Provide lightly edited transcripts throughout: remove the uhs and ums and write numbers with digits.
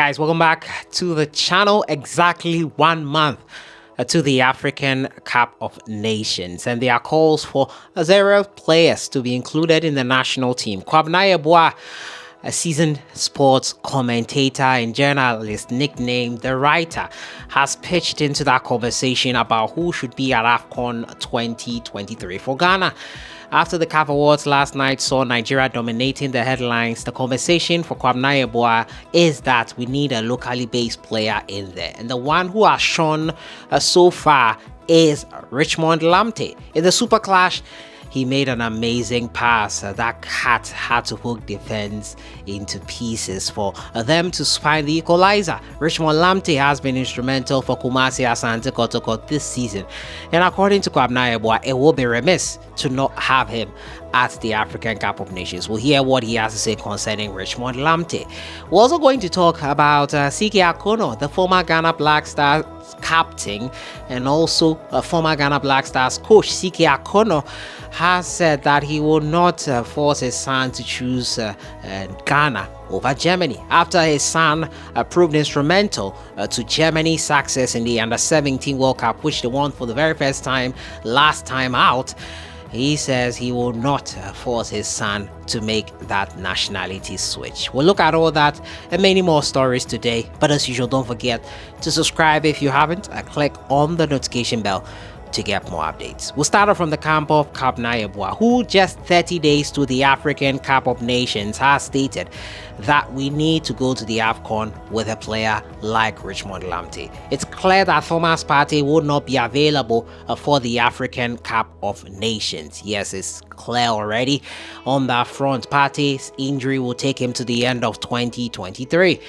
guys, welcome back to the channel. Exactly 1 month to the African Cup of Nations, and there are calls for 0 players to be included in the national team. Kwabena Yeboah, a seasoned sports commentator and journalist nicknamed The Writer, has pitched into that conversation about who should be at Afcon 2023 for Ghana. After the CAF Awards last night saw Nigeria dominating the headlines, the conversation for Kwabena Yeboah is that we need a locally based player in there. And the one who has shone so far is Richmond LAMPTEY. In the Super Clash, he made an amazing pass that had to hook defense into pieces for them to find the equalizer. Richmond LAMPTEY has been instrumental for Kumasi Asante Kotoko this season, and according to Kwabena Yeboah, it will be remiss to not have him at the African Cup of Nations. We'll hear what he has to say concerning Richmond LAMPTEY. We're also going to talk about Akonnor, the former Ghana Black Stars captain and also a former Ghana Black Stars coach. Akonnor has said that he will not force his son to choose Ghana over Germany after his son proved instrumental to Germany's success in the Under-17 World Cup, which they won for the very first time last time out. He says he will not force his son to make that nationality switch. We'll look at all that and many more stories today. But as usual, don't forget to subscribe if you haven't. Click on the notification bell to get more updates. We'll start off from the camp of Kwabena Yeboah, who just 30 days to the African Cup of Nations has stated that we need to go to the Afcon with a player like Richmond LAMPTEY. It's clear that Thomas Partey would not be available for the African Cup of Nations. Yes, it's clear already on that front. Partey's injury will take him to the end of 2023.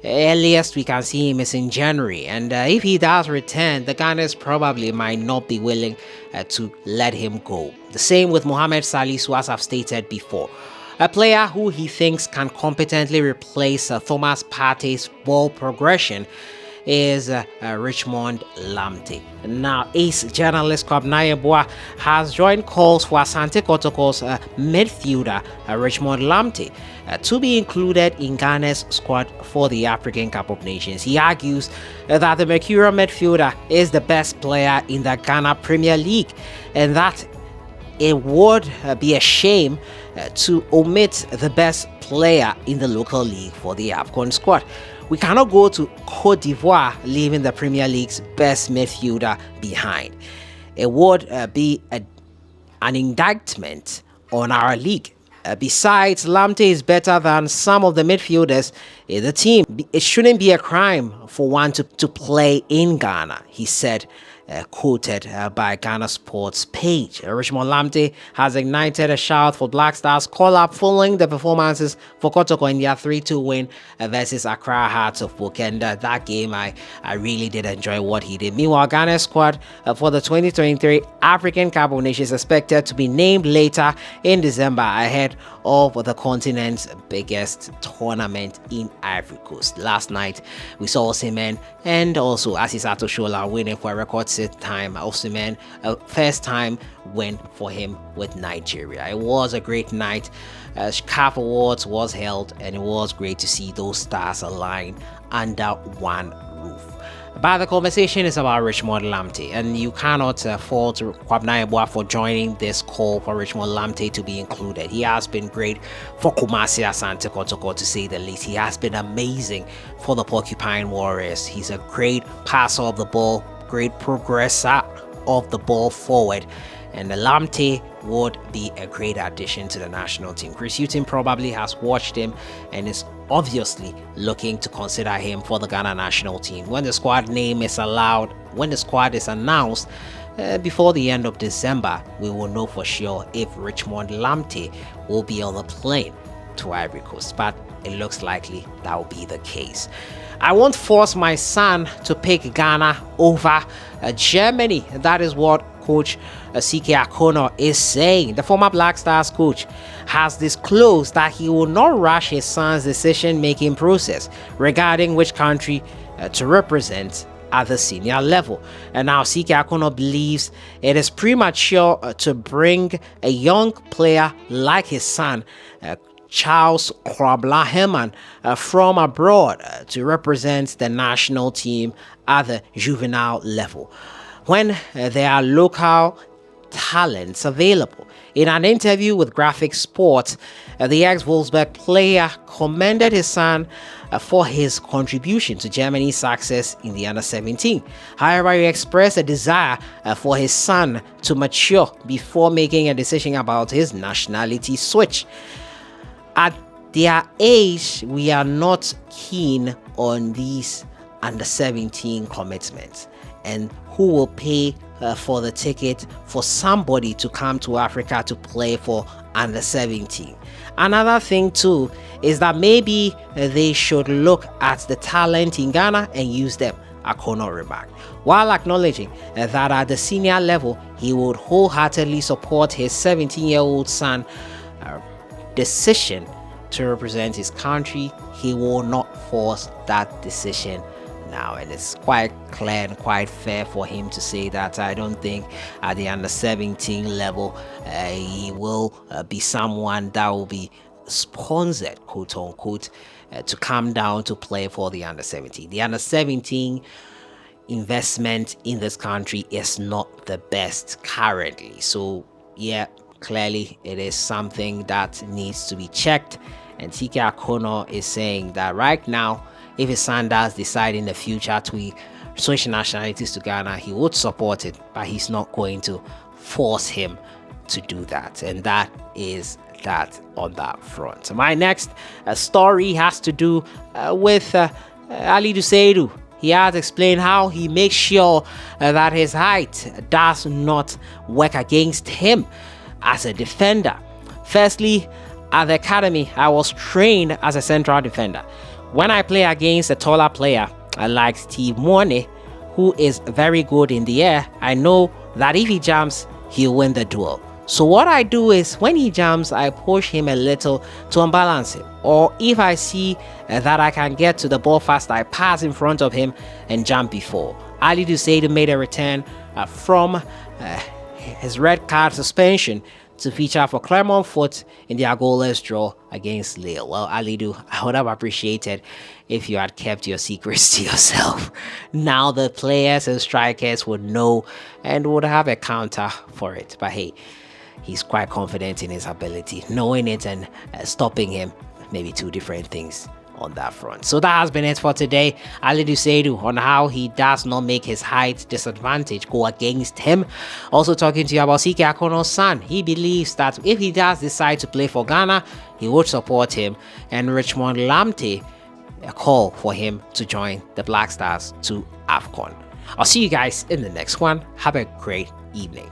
Earliest we can see him is in January, and if he does return, the Ghanaians probably might not be willing to let him go. The same with Mohamed Salisu, as I've stated before. A player who he thinks can competently replace Thomas Partey's ball progression is Richmond LAMPTEY. Now, ace journalist Kwabena Yeboah has joined calls for Asante Kotoko's midfielder Richmond LAMPTEY to be included in Ghana's squad for the African Cup of Nations. He argues that the Mercurial midfielder is the best player in the Ghana Premier League, and that it would be a shame to omit the best player in the local league for the Afcon squad. We cannot go to Cote d'Ivoire leaving the Premier League's best midfielder behind. It would be an indictment on our league. Besides, LAMPTEY is better than some of the midfielders in the team. It shouldn't be a crime for one to play in Ghana, he said, quoted by Ghana Sports page. Richmond LAMPTEY has ignited a shout for Black Stars call-up following the performances for Kotoko in their 3-2 win versus Accra Hearts of Oak. And that game, I really did enjoy what he did. Meanwhile, Ghana's squad for the 2023 African Cup of Nations is expected to be named later in December ahead of the continent's biggest tournament in Ivory Coast. Last night, we saw Osimhen and also Asisato Shola winning for a record set time. Osimhen, first time win for him with Nigeria. It was a great night. CAF Awards was held, and it was great to see those stars align under one roof. But the conversation is about Richmond LAMPTEY, and you cannot fault Kwabena Yeboah for joining this call for Richmond LAMPTEY to be included. He has been great for Kumasi Asante Kotoko, to say the least. He has been amazing for the Porcupine Warriors. He's a great passer of the ball, great progressor of the ball forward, and the LAMPTEY would be a great addition to the national team. Chris Hughton probably has watched him and is obviously looking to consider him for the Ghana national team. When the squad name is when the squad is announced before the end of December, we will know for sure if Richmond LAMPTEY will be on the plane to Ivory Coast, but it looks likely that will be the case. I won't force my son to pick Ghana over Germany. That is what coach Akonnor is saying. The former Black Stars coach has disclosed that he will not rush his son's decision-making process regarding which country to represent at the senior level. And now Akonnor believes it is premature to bring a young player like his son Charles Kwabena from abroad to represent the national team at the juvenile level when there are local talents available. In an interview with Graphic Sports, the ex-Wolfsburg player commended his son for his contribution to Germany's success in the under-17. However, he expressed a desire for his son to mature before making a decision about his nationality switch. At their age, we are not keen on these under-17 commitments, and who will pay for the ticket for somebody to come to Africa to play for under-17. Another thing too is that maybe they should look at the talent in Ghana and use them, Akonnor remarked, while acknowledging that at the senior level he would wholeheartedly support his 17-year-old son decision to represent his country. He will not force that decision now, and it's quite clear and quite fair for him to say that. I don't think at the under-17 level he will be someone that will be sponsored, quote unquote, to come down to play for the under-17. The under-17 investment in this country is not the best currently, so yeah, clearly it is something that needs to be checked. And TK Akonnor is saying that right now, if his son does decide in the future to switch nationalities to Ghana, he would support it, but he's not going to force him to do that. And that is that on that front. So my next story has to do with Alidu Seidu. He has explained how he makes sure that his height does not work against him as a defender. Firstly, at the academy, I was trained as a central defender. When I play against a taller player like Steve Mwone, who is very good in the air, I know that if he jumps, he'll win the duel. So what I do is, when he jumps, I push him a little to unbalance him. Or if I see that I can get to the ball fast, I pass in front of him and jump before. Alidu Seidu made a return from his red card suspension to feature for Clermont Foot in their goalless draw against Lille. Well, Alidu, I would have appreciated if you had kept your secrets to yourself. Now the players and strikers would know and would have a counter for it. But hey, he's quite confident in his ability. Knowing it and stopping him, maybe two different things on that front. So that has been it for today. Alidu Seidu on how he does not make his height disadvantage go against him. Also talking to you about CK Akonnor's son. He believes that if he does decide to play for Ghana, he would support him, and Richmond LAMPTEY a call for him to join the Black Stars to Afcon. I'll see you guys in the next one. Have a great evening.